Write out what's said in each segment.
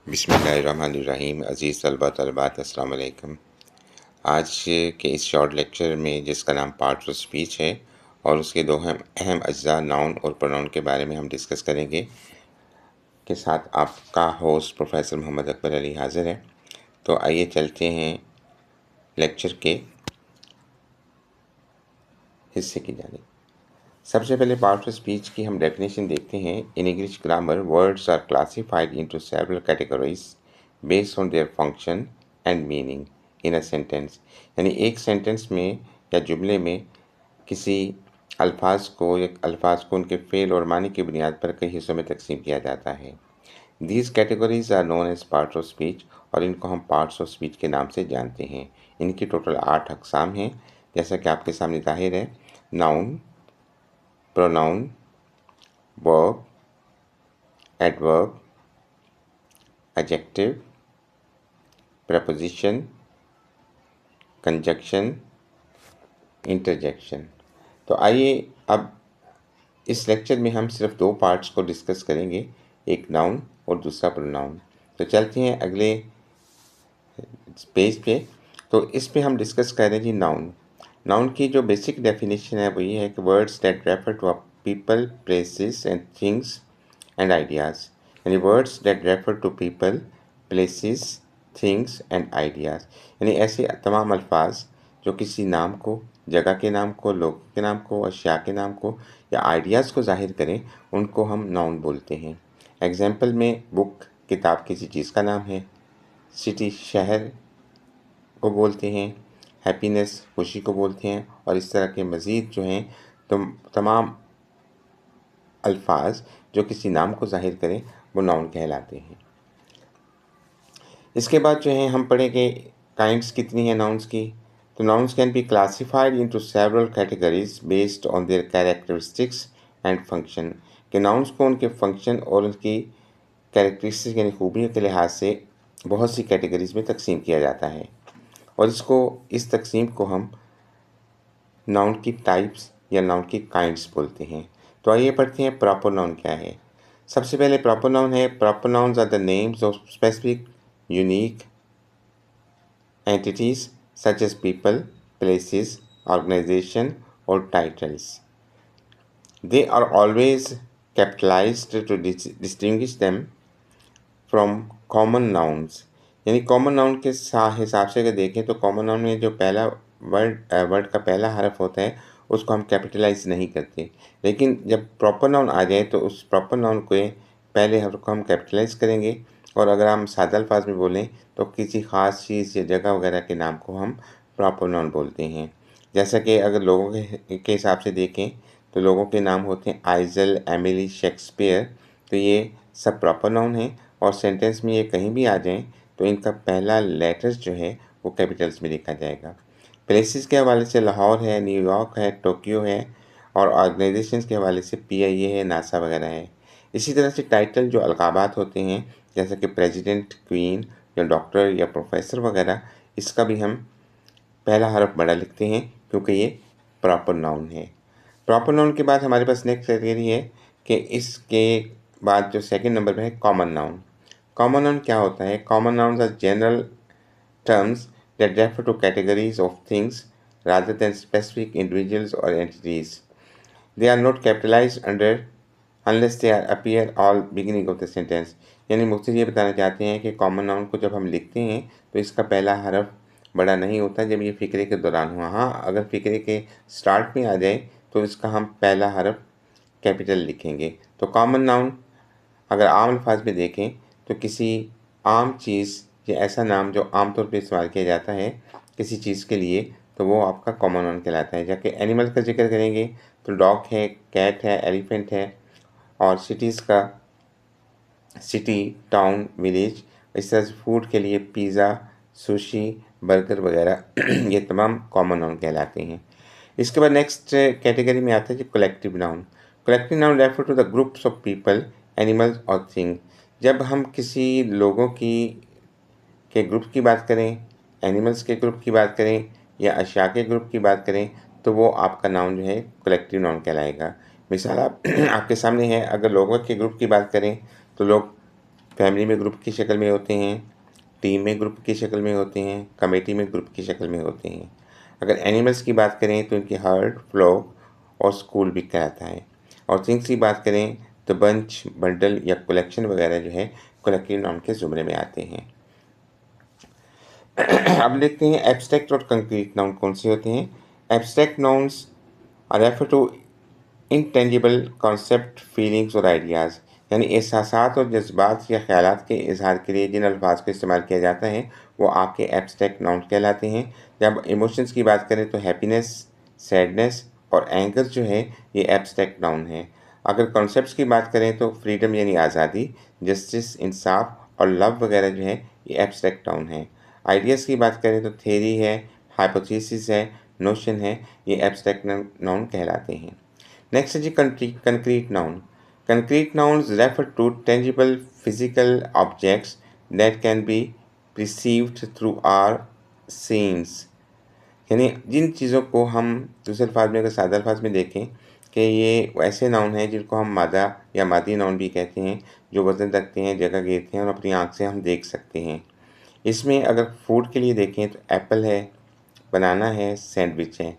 बिस्मिल्लाहिर्रहमानिर्रहीम। अज़ीज़ तलबा तलबात अस्सलाम वालेकुम। आज के इस शॉर्ट लेक्चर में जिसका नाम पार्ट्स ऑफ स्पीच है और उसके दो अहम अज्जा नाउन और प्रोनाउन के बारे में हम डिस्कस करेंगे। के साथ आपका होस्ट प्रोफेसर मोहम्मद अकबर अली हाज़िर है। तो आइए चलते हैं लेक्चर के हिस्से की जानिब। सबसे पहले पार्ट्स ऑफ स्पीच की हम डेफिनेशन देखते हैं। In English grammar words are classified into several categories based on their function and meaning in a sentence. यानी एक सेंटेंस में या जुमले में किसी अल्फाज को उनके फ़ेल और मानी की बुनियाद पर कई हिस्सों में तकसीम किया जाता है। These categories are known as parts of speech और इनको हम पार्ट्स ऑफ स्पीच के नाम से जानते हैं। इनकी टोटल 8 अक़साम हैं, जैसा कि आपके सामने ज़ाहिर है। Noun, pronoun, verb, adverb, adjective, preposition, conjunction, interjection। तो आइए अब इस लेक्चर में हम सिर्फ दो पार्ट्स को डिस्कस करेंगे, एक नाउन और दूसरा प्रोनाउन। तो चलते हैं अगले पेज पे। तो इस पे हम डिस्कस कर रहे हैं जी नाउन। नाउन की जो बेसिक डेफिनेशन है वो ये है कि words that refer to a people, places and things and ideas. यानी words that refer to people, places, things and ideas, यानी ऐसे तमाम अल्फाज जो किसी नाम को, जगह के नाम को, लोग के नाम को, अशिया के नाम को या आइडियाज़ को ज़ाहिर करें, उनको हम नाउन बोलते हैं। एग्जाम्पल में बुक, किताब किसी चीज़ का नाम है। सिटी, शहर को बोलते हैं। हैप्पीनेस, खुशी को बोलते हैं। और इस तरह के मज़ीद जो हैं तो तमाम अल्फाज जो किसी नाम को ज़ाहिर करें वो नाउन कहलाते हैं। इसके बाद जो है हम पढ़ेंगे काइंड्स कितनी हैं नाउन्स की। तो nouns can be classified into several categories based on there characteristics and function. कि नाउन्स को उनके फंक्शन और उनकी कैरेक्टरिस्टिक्स यानी खूबियों के लिहाज से बहुत सी कैटेगरीज में तकसीम किया जाता है और इस तकसीम को हम नाउन की टाइप्स या नाउन की काइंड्स बोलते हैं। तो आइए पढ़ते हैं प्रॉपर नाउन क्या है। सबसे पहले प्रॉपर नाउन है। Proper nouns are the names of specific unique entities such as people, places, organization और titles. They are always capitalized to distinguish them from common nouns. यानी कॉमन नाउन के हिसाब से अगर देखें तो कॉमन नाउन में जो पहला वर्ड का पहला हरफ होता है उसको हम कैपिटलाइज नहीं करते, लेकिन जब प्रॉपर नाउन आ जाए तो उस प्रॉपर नाउन के पहले हरफ को हम कैपिटलाइज करेंगे। और अगर हम सादा अल्फाज में बोलें तो किसी ख़ास चीज़ या जगह वगैरह के नाम को हम प्रॉपर नाउन बोलते हैं। जैसा कि अगर लोगों के हिसाब से देखें तो लोगों के नाम होते हैं आइजल, एमिली, शेक्सपियर। तो ये सब प्रॉपर नाउन हैं और सेंटेंस में ये कहीं भी आ जाएं तो इनका पहला लेटर्स जो है वो कैपिटल्स में लिखा जाएगा। प्लेसेस के हवाले से लाहौर है, न्यूयॉर्क है, टोक्यो है। और ऑर्गेनाइजेशंस के हवाले से PIA है, नासा वगैरह है। इसी तरह से टाइटल जो अलकाबात होते हैं जैसे कि प्रेसिडेंट, क्वीन या डॉक्टर या प्रोफेसर वगैरह, इसका भी हम पहला हरफ बड़ा लिखते हैं क्योंकि ये प्रॉपर नाउन है। प्रॉपर नाउन के बाद हमारे पास नेक्स्ट कैटेगरी है कि इसके बाद जो सेकंड नंबर पे है कॉमन नाउन। कॉमन नाउन क्या होता है? Common nouns are general terms that refer to categories of things rather than specific individuals or entities. They are not capitalized unless they appear all beginning of the sentence। यानी मुझसे ये बताना चाहते हैं कि कॉमन नाउन को जब हम लिखते हैं तो इसका पहला हरफ बड़ा नहीं होता जब ये फ़िक्रे के दौरान हुआ। हाँ, अगर फ़िक्रे के स्टार्ट में आ जाए तो इसका हम पहला हरफ कैपिटल लिखेंगे। तो कॉमन नाउन अगर आम अल्फाज में देखें तो किसी आम चीज़ या ऐसा नाम जो आमतौर पर इस्तेमाल किया जाता है किसी चीज़ के लिए तो वो आपका कॉमन नाउन कहलाता है। जाके एनिमल का जिक्र करेंगे तो डॉग है, कैट है, एलिफेंट है। और सिटीज़ का सिटी, टाउन, विलेज। इस तरह से फूड के लिए पिज़्ज़ा, सुशी, बर्गर वगैरह ये तमाम कॉमन नाउन कहलाते हैं। इसके बाद नेक्स्ट कैटेगरी में आता है जी collective noun. Collective noun refer to the groups of people, animals और थिंग। जब हम किसी लोगों के ग्रुप की बात करें, एनिमल्स के ग्रुप की बात करें या अशिया के ग्रुप की बात करें तो वो आपका नाउन जो है कलेक्टिव नाउन कहलाएगा। मिसाल आप आपके सामने है। अगर लोगों के ग्रुप की बात करें तो लोग फैमिली में ग्रुप की शक्ल में होते हैं, टीम में ग्रुप की शक्ल में होते हैं, कमेटी में ग्रुप की शक्ल में होते हैं। अगर एनिमल्स की बात करें तो इनकी हर्ड, फ्लॉक और स्कूल भी कहलाता है। और थिंग्स की बात करें तो बंच, बंडल या कलेक्शन वगैरह जो है कलेक्टिव नाउन के ज़ुमरे में आते हैं। अब देखते हैं एब्स्ट्रैक्ट और कंक्रीट नाउन कौन से होते हैं। Abstract nouns refer to intangible concept, feelings और आइडियाज़, यानी एहसासात और जज्बात या ख़यालात के इजहार के लिए जिन अल्फाज का इस्तेमाल किया जाता है वो आपके एब्स्ट्रैक्ट नाउन कहलाते हैं। जब इमोशंस की बात करें तो हैप्पीनेस, सैडनेस और एंगर जो है ये एब्स्ट्रैक्ट नाउन है। अगर कॉन्सेप्ट्स की बात करें तो फ्रीडम यानी आज़ादी, जस्टिस, इंसाफ और लव वगैरह जो है ये एब्स्ट्रैक्ट नाउन है। आइडियाज़ की बात करें तो थेरी है, हाइपोथेसिस है, नोशन है, ये एब्स्ट्रैक्ट नाउन कहलाते हैं। नेक्स्ट है जी concrete noun. Concrete nouns refer to tangible physical objects that can be perceived through our sense, यानी जिन चीज़ों को हम दूसरे अल्फाज में, अगर सादा अल्फाज में देखें कि ये ऐसे नाउन हैं जिनको हम मादा या मादी नाउन भी कहते हैं, जो वज़न रखते हैं, जगह घेरते हैं और अपनी आँख से हम देख सकते हैं। इसमें अगर फूड के लिए देखें तो एप्पल है, बनाना है, सैंडविच है,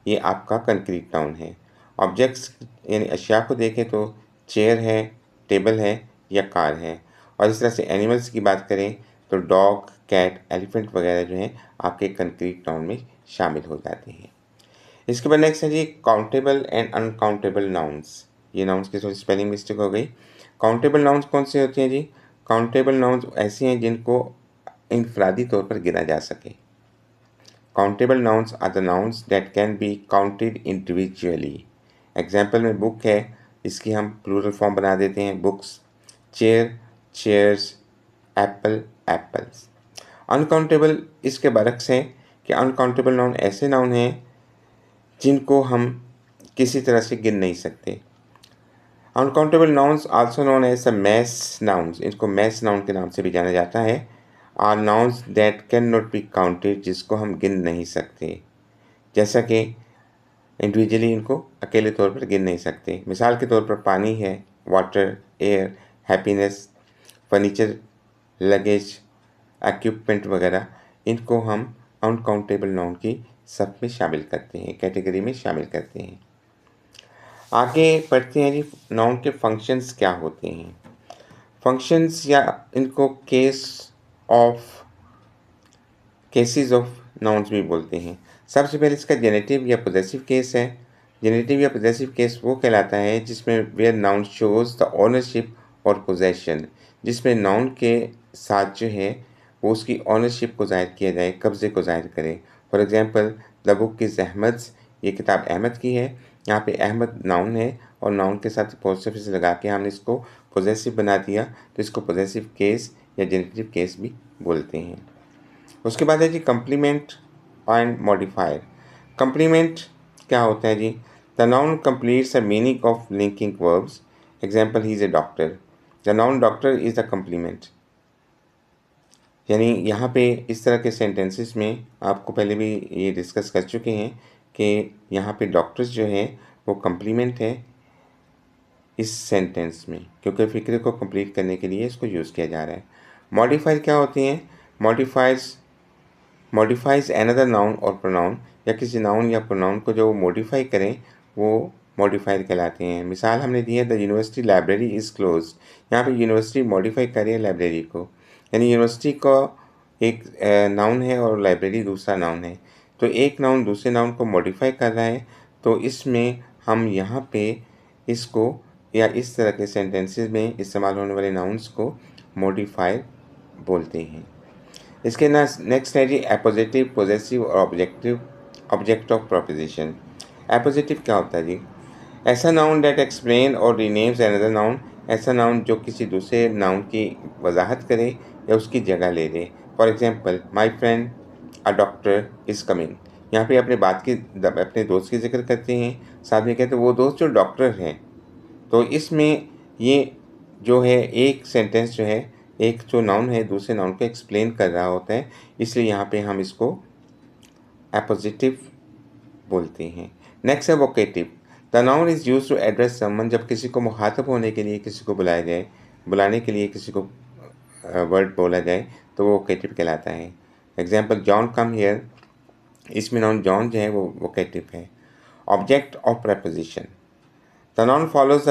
ये आपका कंक्रीट नाउन है। ऑब्जेक्ट्स यानी अशिया को देखें तो चेयर है, टेबल है या कार है। और इस तरह से एनिमल्स की बात करें तो डॉग, कैट, एलिफेंट वगैरह जो हैं आपके कंक्रीट नाउन में शामिल हो जाते हैं। इसके बाद नेक्स्ट है जी काउंटेबल एंड अनकाउंटेबल नाउन्स। ये नाउन्स की थोड़ी स्पेलिंग मिस्टेक हो गई। काउंटेबल नाउन्स कौन से होते हैं जी? काउंटेबल नाउन्स ऐसे हैं जिनको इनफरादी तौर पर गिना जा सके। Countable nouns are the nouns that can be counted individually. Example में बुक है, इसकी हम प्लूरल फॉर्म बना देते हैं books, chair, chairs, apple, apples. Uncountable इसके बरक्स है कि अनकाउंटेबल नाउन ऐसे नाउन हैं जिनको हम किसी तरह से गिन नहीं सकते। Uncountable nouns also known as the mass nouns, इनको मैस नाउन के नाम से भी जाना जाता है। Are nouns that can not be counted, जिसको हम गिन नहीं सकते, जैसा कि इंडिविजुअली इनको अकेले तौर पर गिन नहीं सकते। मिसाल के तौर पर पानी है, water, air, happiness, furniture, luggage, equipment वगैरह, इनको हम अनकाउंटेबल नाउन की सब में शामिल करते हैं, कैटेगरी में शामिल करते हैं। आगे पढ़ते हैं जी नाउन के फंक्शंस क्या होते हैं। फंक्शंस या इनको केसेस ऑफ नाउन्स भी बोलते हैं। सबसे पहले इसका जेनेटिव या पोजेसिव केस है। जेनेटिव या पोजेसिव केस वो कहलाता है जिसमें where noun shows the ownership और पोजेशन, जिसमें नाउन के साथ जो है वो उसकी ऑनरशिप को ज़ाहिर किया जाए, कब्ज़े को ज़ाहिर करे। For example the book is Ahmad's, ये किताब अहमद की है। यहाँ पे अहमद नाउन है और नाउन के साथ अपोस्ट्रोफी लगा के हमने इसको पोजेसिव बना दिया, तो इसको पोजेसिव केस या जेनेटिव केस भी बोलते हैं। उसके बाद है जी कम्प्लीमेंट एंड मॉडिफायर। कम्प्लीमेंट क्या होता है जी? The noun completes a meaning of linking verbs. Example he is a doctor, the noun doctor is the complement. यानी यहाँ पे इस तरह के सेंटेंसेस में आपको पहले भी ये डिस्कस कर चुके हैं कि यहाँ पे डॉक्टर्स जो है वो कम्प्लीमेंट है इस सेंटेंस में, क्योंकि फ़िक्रे को कंप्लीट करने के लिए इसको यूज़ किया जा रहा है। मॉडिफायर क्या होती हैं? मॉडिफाइज अनदर नाउन और प्रोनाउन, या किसी नाउन या प्रोनाउन को जो मॉडिफाई करें वो मॉडिफायर कहलाते हैं। मिसाल हमने दी है the university library is close. यहाँ पे यूनिवर्सिटी मॉडिफाई कर रही है लाइब्रेरी को, यानी यूनिवर्सिटी का एक नाउन है और लाइब्रेरी दूसरा नाउन है, तो एक नाउन दूसरे नाउन को मॉडिफाई कर रहा है, तो इसमें हम यहाँ पे इसको या इस तरह के सेंटेंसेस में इस्तेमाल होने वाले नाउन्स को मॉडिफायर बोलते हैं। इसके नेक्स्ट है जी एपोजिटिव, पॉजेसिव और ऑब्जेक्ट ऑफ प्रोपोजिशन। एपोजिटिव क्या होता है जी? ऐसा नाउन दैट एक्सप्लेन और रीनेम्स अनदर नाउन, ऐसा नाउन जो किसी दूसरे नाउन की वजाहत करे या उसकी जगह ले ले। For example my friend a doctor is coming, यहाँ पे अपने दोस्त की जिक्र करते हैं, साथ में कहते हैं वो दोस्त जो डॉक्टर है। तो इसमें ये जो है एक सेंटेंस जो है, एक जो नाउन है दूसरे नाउन को एक्सप्लेन कर रहा होता है, इसलिए यहाँ पे हम इसको एपोजिटिव बोलते हैं। नेक्स्ट है vocative. The noun is use to address someone, जब किसी को मुखातब होने के लिए किसी को बुलाया जाए, बुलाने के लिए किसी को वर्ड बोला जाए तो वो वोकेटिव कहलाता है। एग्जाम्पल जॉन कम हियर, इसमें नाउन जॉन जो है वो वोकेटिव है। Object of preposition, the noun follows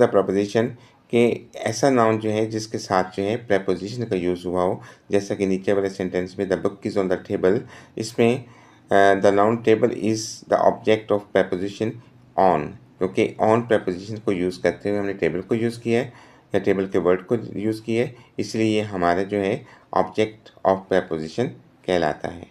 the preposition कि ऐसा नाउन जो है जिसके साथ जो है प्रपोजिशन का यूज़ हुआ हो, जैसा कि नीचे वाले सेंटेंस में the book is on the table, इसमें the noun table is the object of preposition on, क्योंकि ऑन प्रपोजिशन को यूज़ करते हुए हमने टेबल को यूज़ किया है या टेबल के वर्ड को यूज़ किया है, इसलिए ये हमारा जो है ऑब्जेक्ट ऑफ प्रपोजिशन कहलाता है।